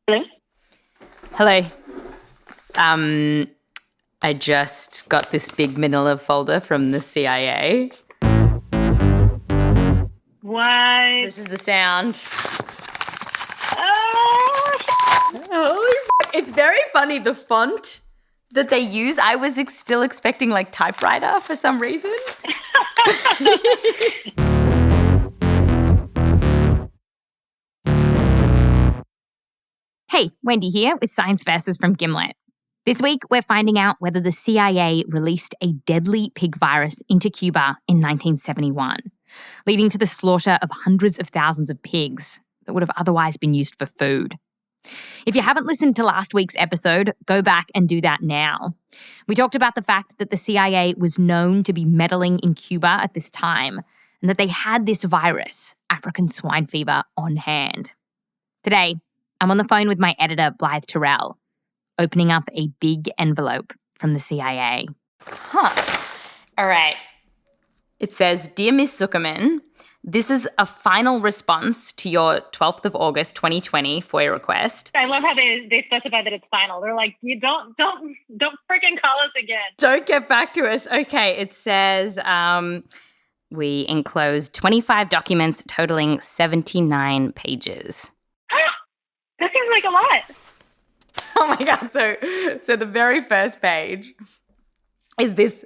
Hello? Hello. I just got this big manila folder from the CIA. What? This is the sound. Oh, It's very funny, the font that they use. I was still expecting like typewriter for some reason. Hey, Wendy here with Science Versus from Gimlet. This week, we're finding out whether the CIA released a deadly pig virus into Cuba in 1971, leading to the slaughter of hundreds of thousands of pigs that would have otherwise been used for food. If you haven't listened to last week's episode, go back and do that now. We talked about the fact that the CIA was known to be meddling in Cuba at this time and that they had this virus, African swine fever, on hand. Today, I'm on the phone with my editor, Blythe Terrell, opening up a big envelope from the CIA. All right. It says, Dear Miss Zukerman, this is a final response to your 12th of August 2020 FOIA request. I love how they specify that it's final. They're like, you don't freaking call us again. Don't get back to us. Okay, it says we enclosed 25 documents totaling 79 pages. That seems like a lot. Oh my God. So the very first page is this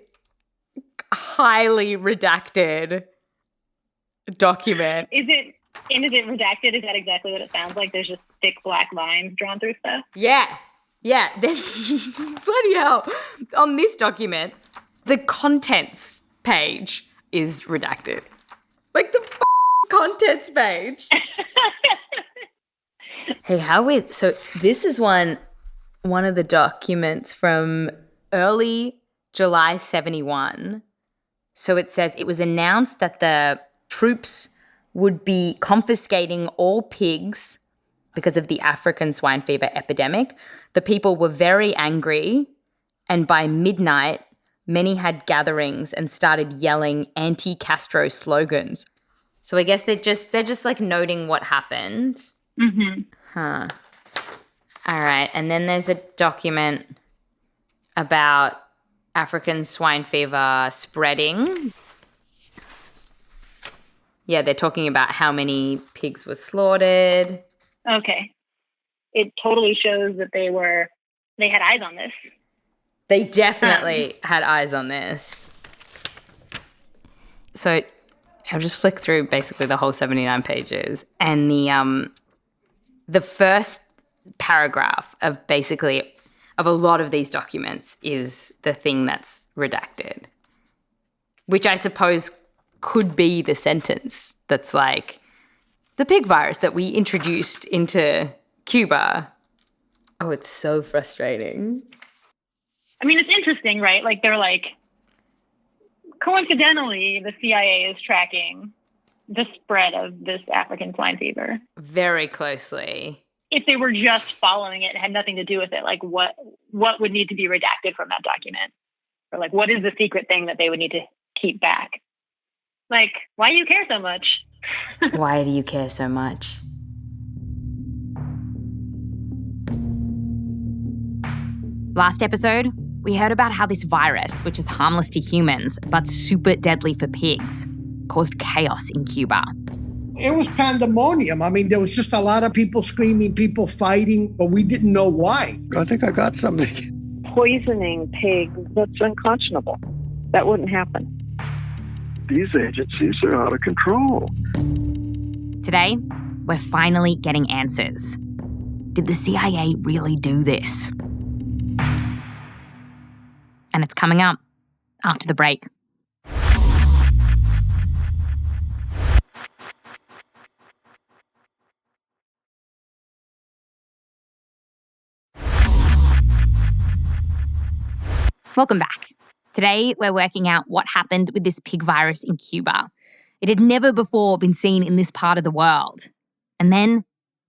highly redacted document. Is it redacted? Is that exactly what it sounds like? There's just thick black lines drawn through stuff? Yeah. There's bloody hell. On this document, the contents page is redacted. Like the contents page. Hey, so this is one of the documents from early July 71. So it says it was announced that the troops would be confiscating all pigs because of the African swine fever epidemic. The people were very angry, and by midnight, many had gatherings and started yelling anti-Castro slogans. So I guess they're just like noting what happened. Mm-hmm. Huh. All right. And then there's a document about African swine fever spreading. Yeah, they're talking about how many pigs were slaughtered. Okay. It totally shows that they had eyes on this. They definitely had eyes on this. So I've just flicked through basically the whole 79 pages, and the first paragraph of a lot of these documents is the thing that's redacted, which I suppose could be the sentence that's like, the pig virus that we introduced into Cuba. Oh, it's so frustrating. I mean, it's interesting, right? Like, they're like, coincidentally, the CIA is tracking the spread of this African swine fever Very closely. If they were just following it and had nothing to do with it, like what would need to be redacted from that document? Or like, what is the secret thing that they would need to keep back? Like, why do you care so much? Why do you care so much? Last episode, we heard about how this virus, which is harmless to humans but super deadly for pigs, caused chaos in Cuba. It was pandemonium. I mean, there was just a lot of people screaming, people fighting, but we didn't know why. I think I got something. Poisoning pigs, that's unconscionable. That wouldn't happen. These agencies are out of control. Today, we're finally getting answers. Did the CIA really do this? And it's coming up after the break. Welcome back. Today, we're working out what happened with this pig virus in Cuba. It had never before been seen in this part of the world. And then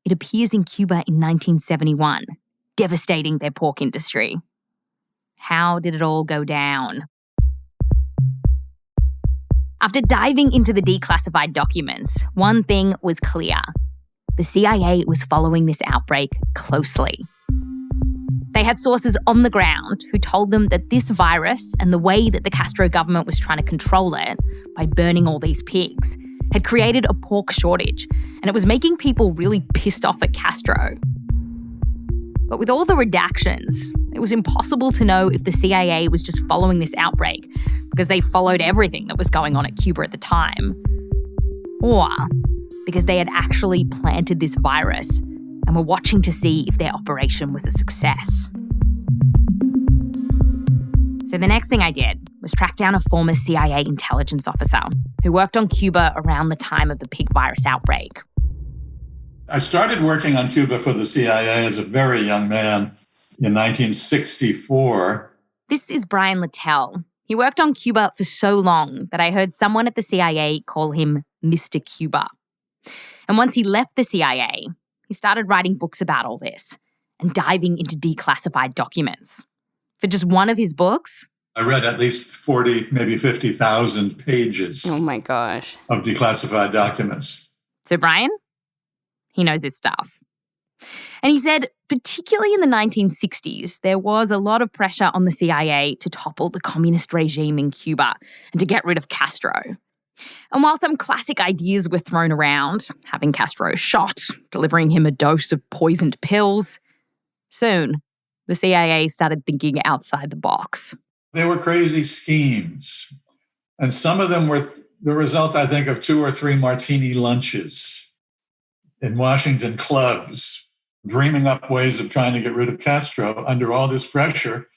it appears in Cuba in 1971, devastating their pork industry. How did it all go down? After diving into the declassified documents, one thing was clear. the CIA was following this outbreak closely. They had sources on the ground who told them that this virus and the way that the Castro government was trying to control it by burning all these pigs had created a pork shortage, and it was making people really pissed off at Castro. But with all the redactions, it was impossible to know if the CIA was just following this outbreak because they followed everything that was going on at Cuba at the time, or because they had actually planted this virus and were watching to see if their operation was a success. So the next thing I did was track down a former CIA intelligence officer who worked on Cuba around the time of the pig virus outbreak. I started working on Cuba for the CIA as a very young man in 1964. This is Brian Latell. He worked on Cuba for so long that I heard someone at the CIA call him Mr. Cuba. And once he left the CIA, he started writing books about all this and diving into declassified documents. For just one of his books, I read at least 40, maybe 50,000 pages. Oh my gosh. Of declassified documents. So Brian, he knows his stuff. And he said, particularly in the 1960s, there was a lot of pressure on the CIA to topple the communist regime in Cuba and to get rid of Castro. And while some classic ideas were thrown around, having Castro shot, delivering him a dose of poisoned pills, soon the CIA started thinking outside the box. They were crazy schemes. And some of them were the result, I think, of 2 or 3 martini lunches in Washington clubs, dreaming up ways of trying to get rid of Castro under all this pressure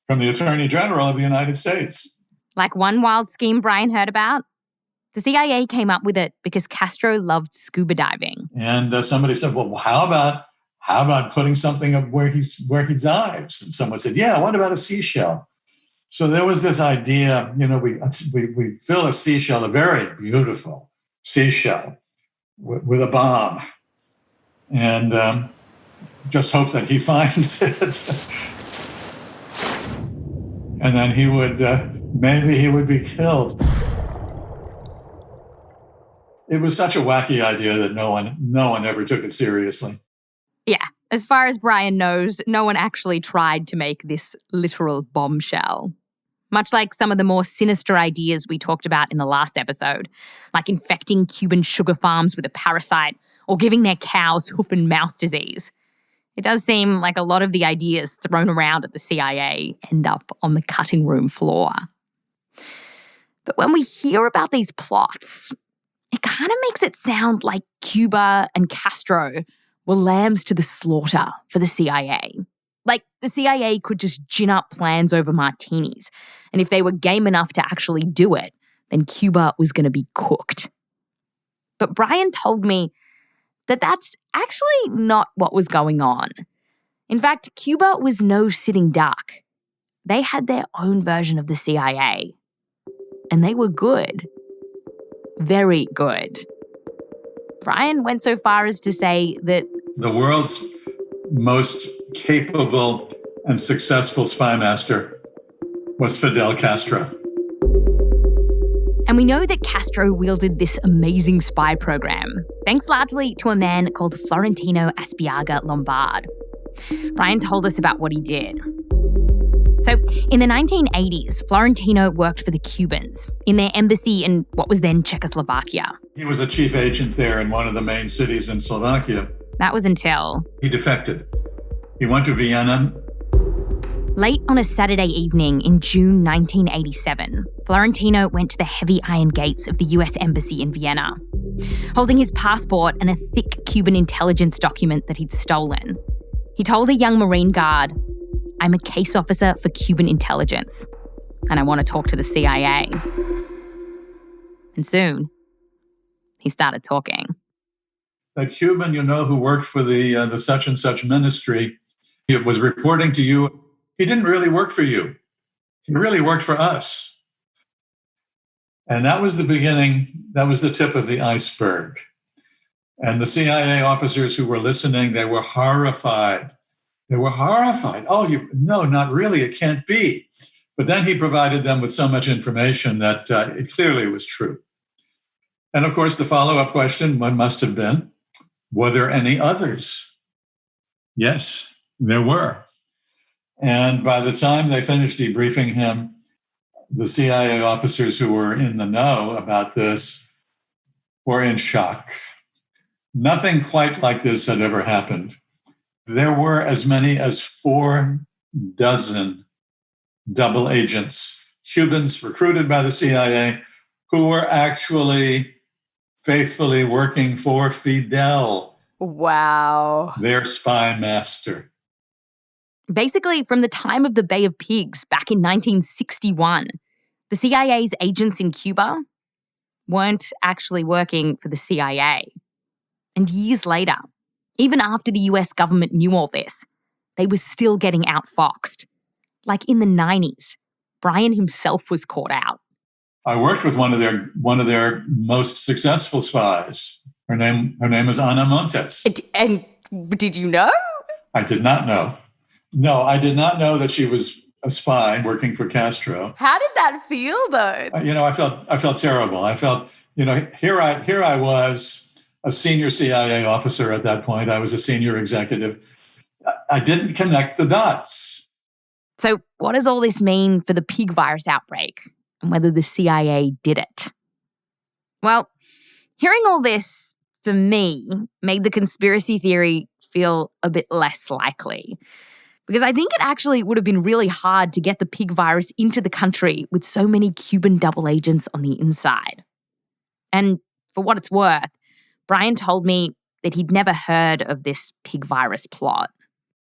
from the Attorney General of the United States. Like one wild scheme Brian heard about? The CIA came up with it because Castro loved scuba diving. And somebody said, well, how about putting something up where he dives? And someone said, yeah, what about a seashell? So there was this idea, we fill a seashell, a very beautiful seashell, with a bomb, and just hope that he finds it. And then he would, maybe he would be killed. It was such a wacky idea that no one ever took it seriously. Yeah, as far as Brian knows, no one actually tried to make this literal bombshell. Much like some of the more sinister ideas we talked about in the last episode, like infecting Cuban sugar farms with a parasite or giving their cows hoof and mouth disease. It does seem like a lot of the ideas thrown around at the CIA end up on the cutting room floor. But when we hear about these plots, it kind of makes it sound like Cuba and Castro were lambs to the slaughter for the CIA. Like the CIA could just gin up plans over martinis, and if they were game enough to actually do it, then Cuba was going to be cooked. But Brian told me that that's actually not what was going on. In fact, Cuba was no sitting duck. They had their own version of the CIA, and they were good. Very good. Brian went so far as to say that the world's most capable and successful spy master was Fidel Castro. And we know that Castro wielded this amazing spy program, thanks largely to a man called Florentino Aspiaga Lombard. Brian told us about what he did. So in the 1980s, Florentino worked for the Cubans in their embassy in what was then Czechoslovakia. He was a chief agent there in one of the main cities in Slovakia. That was until he defected. He went to Vienna. Late on a Saturday evening in June 1987, Florentino went to the heavy iron gates of the US Embassy in Vienna. Holding his passport and a thick Cuban intelligence document that he'd stolen, he told a young Marine guard, "I'm a case officer for Cuban intelligence, and I want to talk to the CIA." And soon, he started talking. A Cuban, who worked for the such and such ministry, he was reporting to you. He didn't really work for you. He really worked for us. And that was the beginning. That was the tip of the iceberg. And the CIA officers who were listening, they were horrified. They were horrified. Oh, no, not really. It can't be. But then he provided them with so much information that it clearly was true. And of course, the follow-up question must have been, Were there any others? Yes, there were. And by the time they finished debriefing him, the CIA officers who were in the know about this were in shock. Nothing quite like this had ever happened. There were as many as 4 dozen double agents, Cubans recruited by the CIA, who were actually faithfully working for Fidel. Wow. Their spy master. Basically, from the time of the Bay of Pigs back in 1961, the CIA's agents in Cuba weren't actually working for the CIA. And years later, even after the US government knew all this, they were still getting outfoxed. Like in the 90s, Brian himself was caught out. I worked with one of their most successful spies. Her name is Ana Montes. And did you know? I did not know. No, I did not know that she was a spy working for Castro. How did that feel, though? I felt terrible. I felt, here I was, a senior CIA officer at that point. I was a senior executive. I didn't connect the dots. So what does all this mean for the pig virus outbreak and whether the CIA did it? Well, hearing all this, for me, made the conspiracy theory feel a bit less likely. Because I think it actually would have been really hard to get the pig virus into the country with so many Cuban double agents on the inside. And for what it's worth, Brian told me that he'd never heard of this pig virus plot.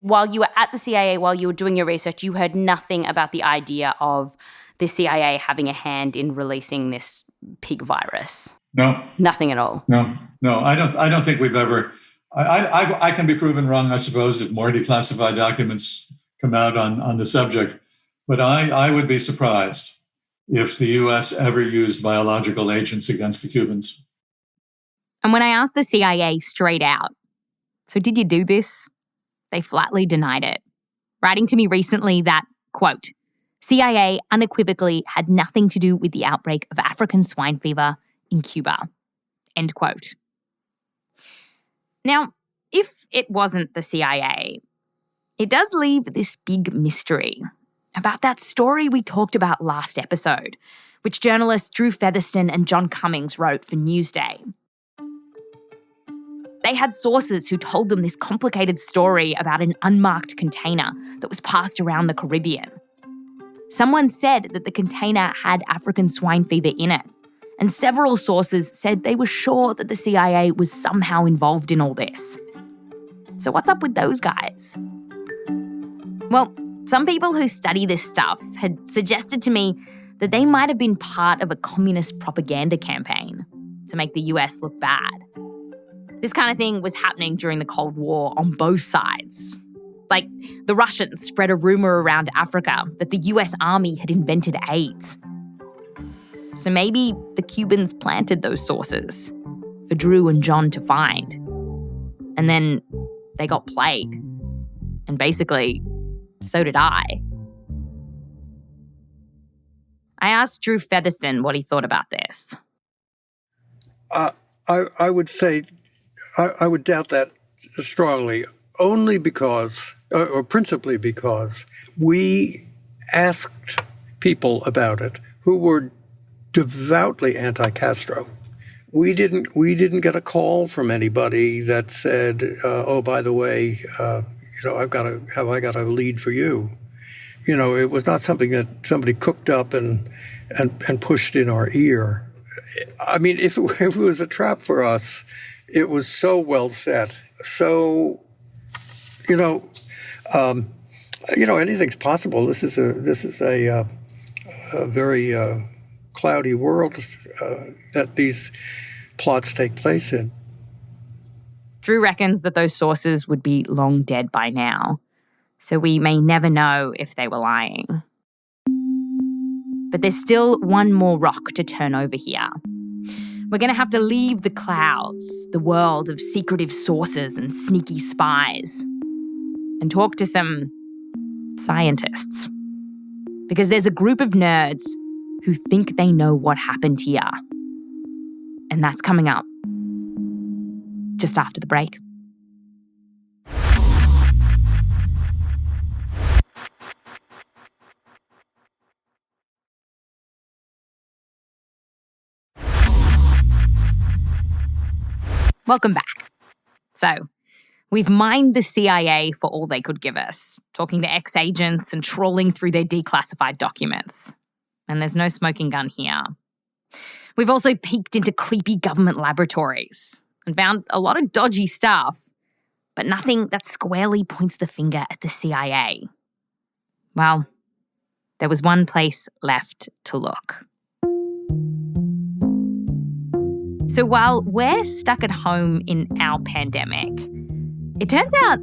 While you were at the CIA, while you were doing your research, you heard nothing about the idea of the CIA having a hand in releasing this pig virus? No. Nothing at all? No. I don't think we've ever... I can be proven wrong, I suppose, if more declassified documents come out on the subject. But I would be surprised if the U.S. ever used biological agents against the Cubans. And when I asked the CIA straight out, so did you do this? They flatly denied it, writing to me recently that, quote, CIA unequivocally had nothing to do with the outbreak of African swine fever in Cuba, end quote. Now, if it wasn't the CIA, it does leave this big mystery about that story we talked about last episode, which journalists Drew Fetherston and John Cummings wrote for Newsday. They had sources who told them this complicated story about an unmarked container that was passed around the Caribbean. Someone said that the container had African swine fever in it, and several sources said they were sure that the CIA was somehow involved in all this. So what's up with those guys? Well, some people who study this stuff had suggested to me that they might have been part of a communist propaganda campaign to make the US look bad. This kind of thing was happening during the Cold War on both sides. Like, the Russians spread a rumor around Africa that the US Army had invented AIDS. So maybe the Cubans planted those sources for Drew and John to find. And then they got played. And basically, so did I. I asked Drew Fetherston what he thought about this. I would say, I would doubt that strongly, only because, or principally because, we asked people about it who were devoutly anti-Castro. We didn't get a call from anybody that said, "Oh, by the way, I got a lead for you." It was not something that somebody cooked up and pushed in our ear. I mean, if it was a trap for us, it was so well set. So, anything's possible. This is a very cloudy world that these plots take place in. Drew reckons that those sources would be long dead by now, so we may never know if they were lying. But there's still one more rock to turn over here. We're going to have to leave the clouds, the world of secretive sources and sneaky spies, and talk to some scientists. Because there's a group of nerds who think they know what happened here. And that's coming up just after the break. Welcome back. So, we've mined the CIA for all they could give us, talking to ex-agents and trawling through their declassified documents. And there's no smoking gun here. We've also peeked into creepy government laboratories and found a lot of dodgy stuff, but nothing that squarely points the finger at the CIA. Well, there was one place left to look. So while we're stuck at home in our pandemic, it turns out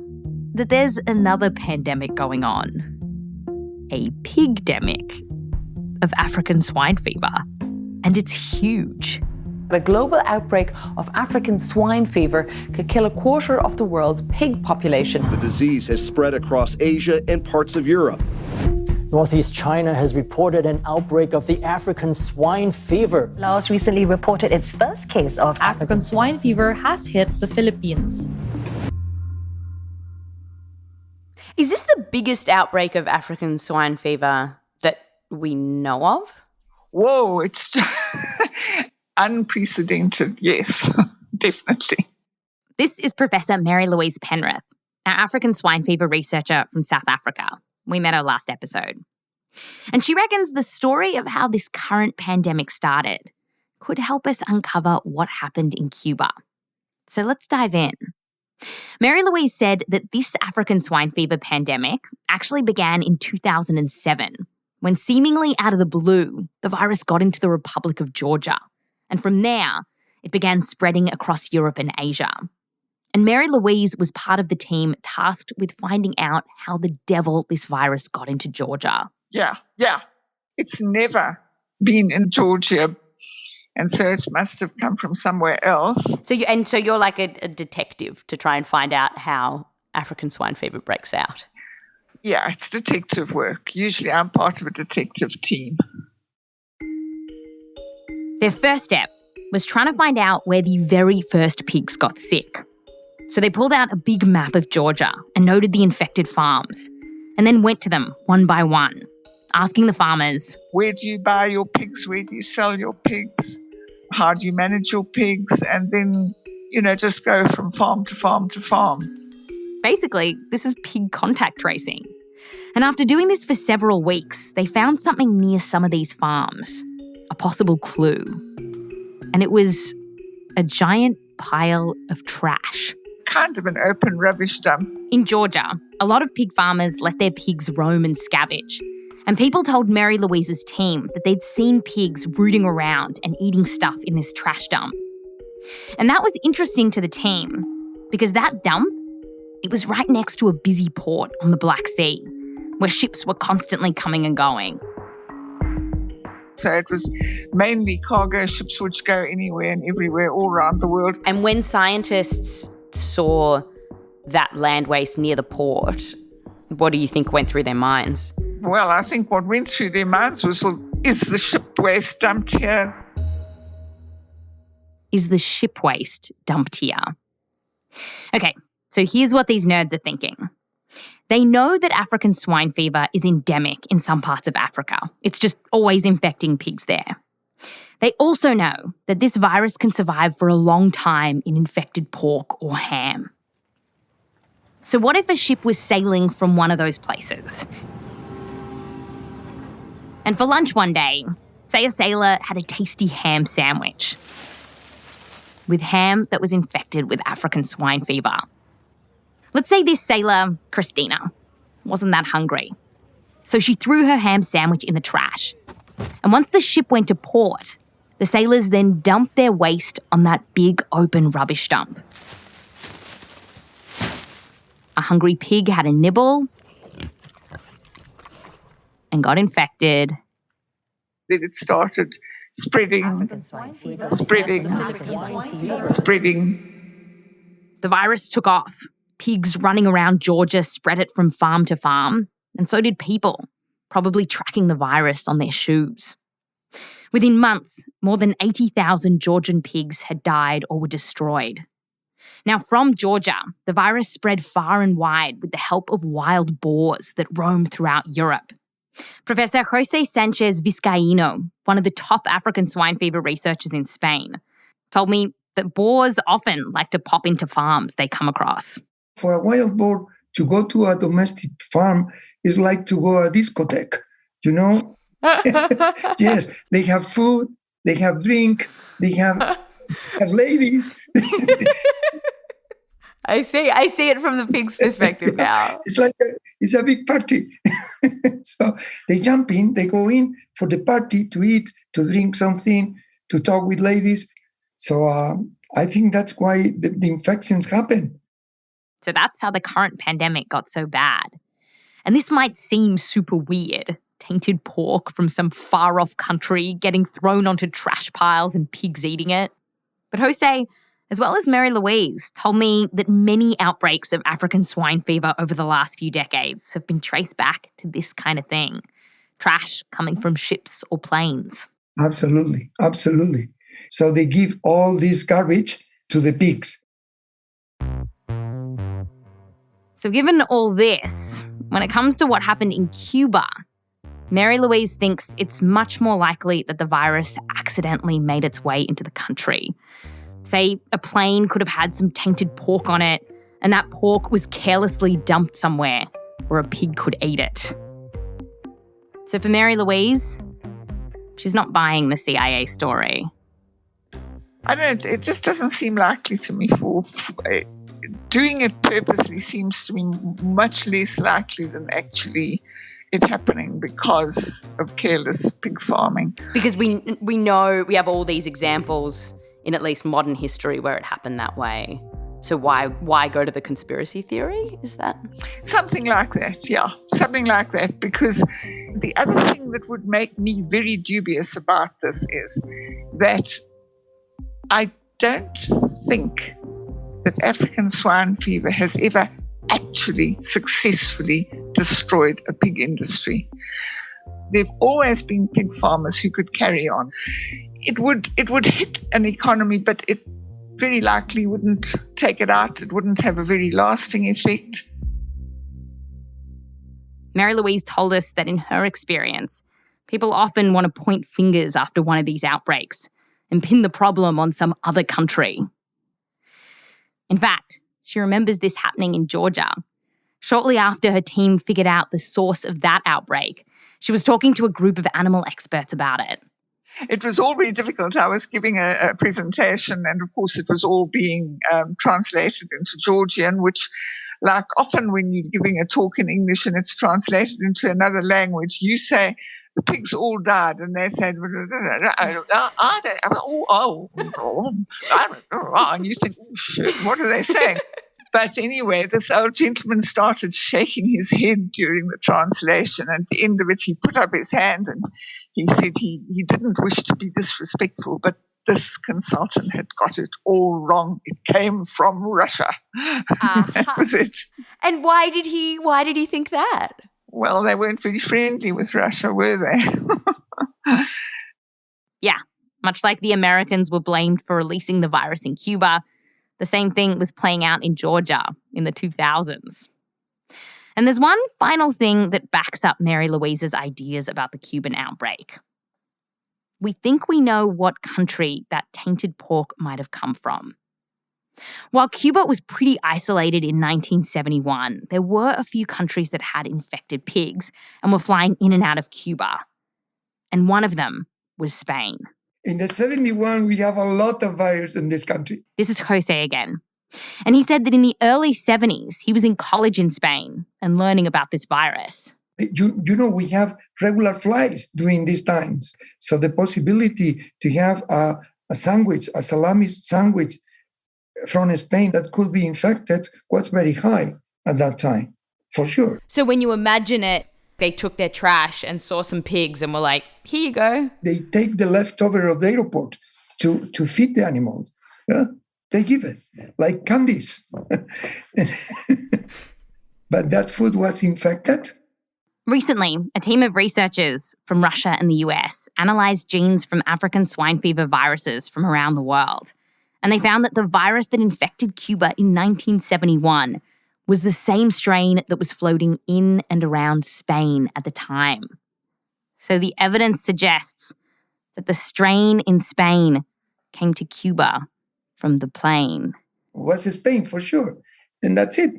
that there's another pandemic going on. A pigdemic of African swine fever. And it's huge. A global outbreak of African swine fever could kill 1/4 of the world's pig population. The disease has spread across Asia and parts of Europe. Northeast China has reported an outbreak of the African swine fever. Laos recently reported its first case of African swine fever has hit the Philippines. Is this the biggest outbreak of African swine fever that we know of? Whoa, it's unprecedented, yes, definitely. This is Professor Mary-Louise Penrith, our African swine fever researcher from South Africa. We met her last episode. And she reckons the story of how this current pandemic started could help us uncover what happened in Cuba. So let's dive in. Mary-Louise said that this African swine fever pandemic actually began in 2007, when seemingly out of the blue, the virus got into the Republic of Georgia. And from there, it began spreading across Europe and Asia. And Mary-Louise was part of the team tasked with finding out how the devil this virus got into Georgia. Yeah. It's never been in Georgia. And so it must have come from somewhere else. So you're like a detective to try and find out how African swine fever breaks out. Yeah, it's detective work. Usually I'm part of a detective team. Their first step was trying to find out where the very first pigs got sick. So they pulled out a big map of Georgia and noted the infected farms, and then went to them one by one, asking the farmers, where do you buy your pigs? Where do you sell your pigs? How do you manage your pigs? And then, just go from farm to farm to farm. Basically, this is pig contact tracing. And after doing this for several weeks, they found something near some of these farms, a possible clue. And it was a giant pile of trash. Kind of an open rubbish dump. In Georgia, a lot of pig farmers let their pigs roam and scavenge. And people told Mary-Louise's team that they'd seen pigs rooting around and eating stuff in this trash dump. And that was interesting to the team because that dump, it was right next to a busy port on the Black Sea where ships were constantly coming and going. So it was mainly cargo ships which go anywhere and everywhere all around the world. And when scientists saw that land waste near the port, what do you think went through their minds? Well, I think what went through their minds was, is the ship waste dumped here? Is the ship waste dumped here? Okay, so here's what these nerds are thinking. They know that African swine fever is endemic in some parts of Africa. It's just always infecting pigs there. They also know that this virus can survive for a long time in infected pork or ham. So what if a ship was sailing from one of those places? And for lunch one day, say a sailor had a tasty ham sandwich with ham that was infected with African swine fever. Let's say this sailor, Christina, wasn't that hungry. So she threw her ham sandwich in the trash. And once the ship went to port, the sailors then dumped their waste on that big open rubbish dump. A hungry pig had a nibble and got infected. Then it started spreading. The virus took off. Pigs running around Georgia spread it from farm to farm, and so did people, probably tracking the virus on their shoes. Within months, more than 80,000 Georgian pigs had died or were destroyed. Now, from Georgia, the virus spread far and wide with the help of wild boars that roam throughout Europe. Professor José Sánchez-Vizcaíno, one of the top African swine fever researchers in Spain, told me that boars often like to pop into farms they come across. For a wild boar to go to a domestic farm is like to go to a discotheque, you know? Yes, they have food, they have drink, they have ladies. I see it from the pig's perspective now. It's a big party. So they jump in, they go in for the party to eat, to drink something, to talk with ladies. So I think that's why the infections happen. So that's how the current pandemic got so bad. And this might seem super weird. Tainted pork from some far-off country getting thrown onto trash piles and pigs eating it. But José, as well as Mary-Louise, told me that many outbreaks of African swine fever over the last few decades have been traced back to this kind of thing. Trash coming from ships or planes. Absolutely, absolutely. So they give all this garbage to the pigs. So given all this, when it comes to what happened in Cuba, Mary-Louise thinks it's much more likely that the virus accidentally made its way into the country. Say a plane could have had some tainted pork on it, and that pork was carelessly dumped somewhere where a pig could eat it. So for Mary-Louise, she's not buying the CIA story. I don't know, it just doesn't seem likely to me. Doing it purposely seems to me much less likely than actually it happening because of careless pig farming. Because we know we have all these examples in at least modern history where it happened that way. So why go to the conspiracy theory? Is that? Something like that, yeah. Something like that. Because the other thing that would make me very dubious about this is that I don't think that African swine fever has ever actually successfully destroyed a pig industry. There have always been pig farmers who could carry on. It would hit an economy, but it very likely wouldn't take it out. It wouldn't have a very lasting effect. Mary-Louise told us that in her experience, people often want to point fingers after one of these outbreaks and pin the problem on some other country. In fact, she remembers this happening in Georgia. Shortly after her team figured out the source of that outbreak, she was talking to a group of animal experts about it. It was all very difficult. I was giving a presentation, and of course it was all being translated into Georgian, which, like often when you're giving a talk in English and it's translated into another language, you say, the pigs all died, and they said, and you think, oh, shit, what are they saying? But anyway, this old gentleman started shaking his head during the translation. At the end of it, he put up his hand and he said he didn't wish to be disrespectful, but this consultant had got it all wrong. It came from Russia. That was it. And why did he think that? Well, they weren't very friendly with Russia, were they? Yeah, much like the Americans were blamed for releasing the virus in Cuba, the same thing was playing out in Georgia in the 2000s. And there's one final thing that backs up Mary-Louise's ideas about the Cuban outbreak. We think we know what country that tainted pork might have come from. While Cuba was pretty isolated in 1971, there were a few countries that had infected pigs and were flying in and out of Cuba. And one of them was Spain. In the 71, we have a lot of virus in this country. This is José again. And he said that in the early 70s, he was in college in Spain and learning about this virus. You know, we have regular flights during these times. So the possibility to have a sandwich, a salami sandwich from Spain that could be infected was very high at that time, for sure. So when you imagine it, they took their trash and saw some pigs and were like, here you go. They take the leftover of the airport to feed the animals. Yeah? They give it, like candies. But that food was infected. Recently, a team of researchers from Russia and the US analysed genes from African swine fever viruses from around the world. and they found that the virus that infected Cuba in 1971 was the same strain that was floating in and around Spain at the time. So the evidence suggests that the strain in Spain came to Cuba from the plane. It was Spain for sure, and that's it.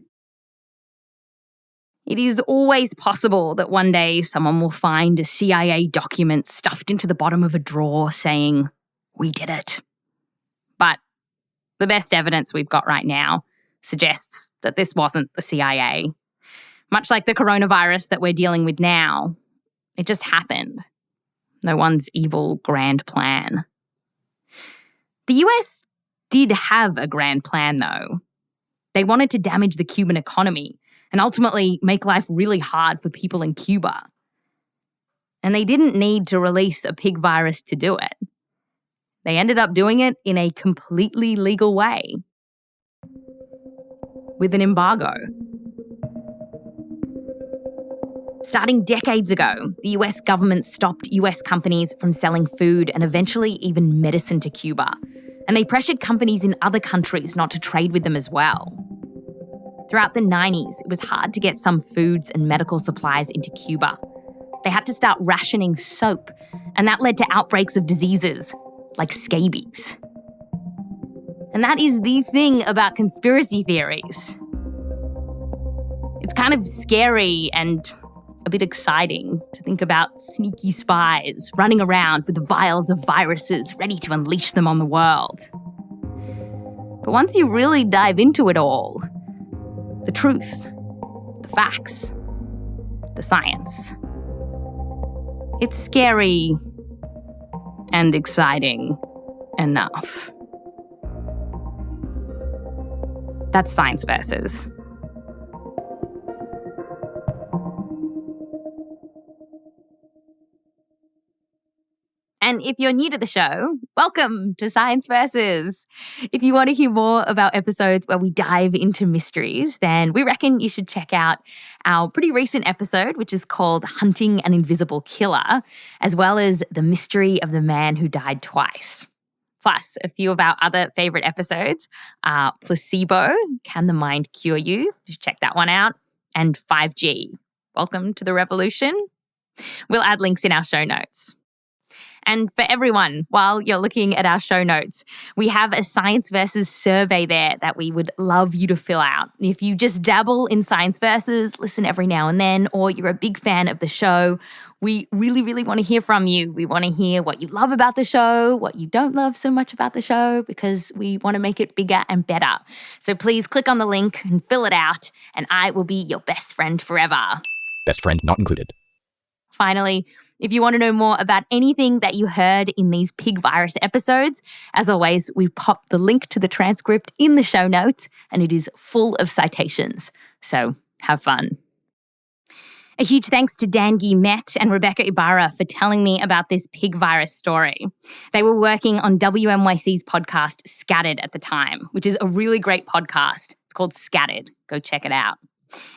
It is always possible that one day someone will find a CIA document stuffed into the bottom of a drawer saying, "We did it." But the best evidence we've got right now suggests that this wasn't the CIA. Much like the coronavirus that we're dealing with now, it just happened. No one's evil grand plan. The US did have a grand plan, though. They wanted to damage the Cuban economy and ultimately make life really hard for people in Cuba. And they didn't need to release a pig virus to do it. They ended up doing it in a completely legal way, with an embargo. Starting decades ago, the US government stopped US companies from selling food and eventually even medicine to Cuba. And they pressured companies in other countries not to trade with them as well. Throughout the 90s, it was hard to get some foods and medical supplies into Cuba. They had to start rationing soap, and that led to outbreaks of diseases like scabies. And that is the thing about conspiracy theories. It's kind of scary and a bit exciting to think about sneaky spies running around with vials of viruses ready to unleash them on the world. But once you really dive into it all, the truth, the facts, the science, it's scary and exciting enough. That's Science Versus. And if you're new to the show, welcome to Science Versus. If you want to hear more about episodes where we dive into mysteries, then we reckon you should check out our pretty recent episode, which is called Hunting an Invisible Killer, as well as The Mystery of the Man Who Died Twice. Plus, a few of our other favourite episodes are Placebo, Can the Mind Cure You? Just check that one out. And 5G, Welcome to the Revolution. We'll add links in our show notes. And for everyone, while you're looking at our show notes, we have a Science Versus survey there that we would love you to fill out. If you just dabble in Science Versus, listen every now and then, or you're a big fan of the show, we really, really want to hear from you. We want to hear what you love about the show, what you don't love so much about the show, because we want to make it bigger and better. So please click on the link and fill it out, and I will be your best friend forever. Best friend not included. Finally, if you want to know more about anything that you heard in these pig virus episodes, as always, we popped the link to the transcript in the show notes, and it is full of citations. So have fun. A huge thanks to Dan Guillemette and Rebecca Ibarra for telling me about this pig virus story. They were working on WNYC's podcast Scattered at the time, which is a really great podcast. It's called Scattered. Go check it out.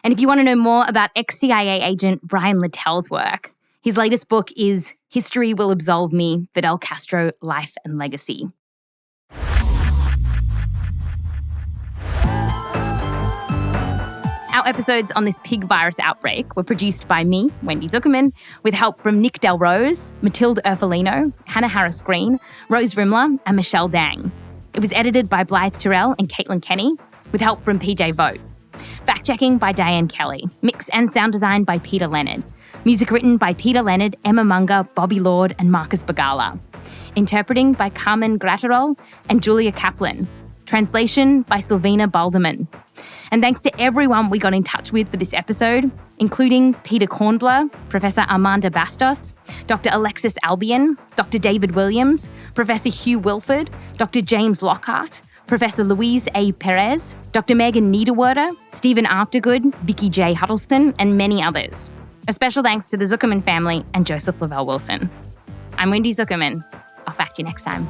And if you want to know more about ex-CIA agent Brian Latell's work, his latest book is History Will Absolve Me, Fidel Castro, Life and Legacy. Our episodes on this pig virus outbreak were produced by me, Wendy Zukerman, with help from Nick DelRose, Mathilde Urfalino, Hannah Harris-Green, Rose Rimler and Michelle Dang. It was edited by Blythe, Terrell and Caitlin Kenney, with help from PJ Vogt. Fact-checking by Diane Kelly. Mix and sound design by Peter Leonard. Music written by Peter Leonard, Emma Munger, Bobby Lord and Marcus Bagala. Interpreting by Carmen Gratterol and Julia Kaplan. Translation by Silvina Baldermann. And thanks to everyone we got in touch with for this episode, including Peter Kornbluh, Professor Armanda Bastos, Dr. Alexis Albion, Dr. David Williams, Professor Hugh Wilford, Dr. James Lockhart, Professor Louise A. Perez, Dr. Megan Niederwerder, Stephen Aftergood, Vicki J. Huddleston, and many others. A special thanks to the Zukerman family and Joseph Lavelle Wilson. I'm Wendy Zukerman. I'll fact you next time.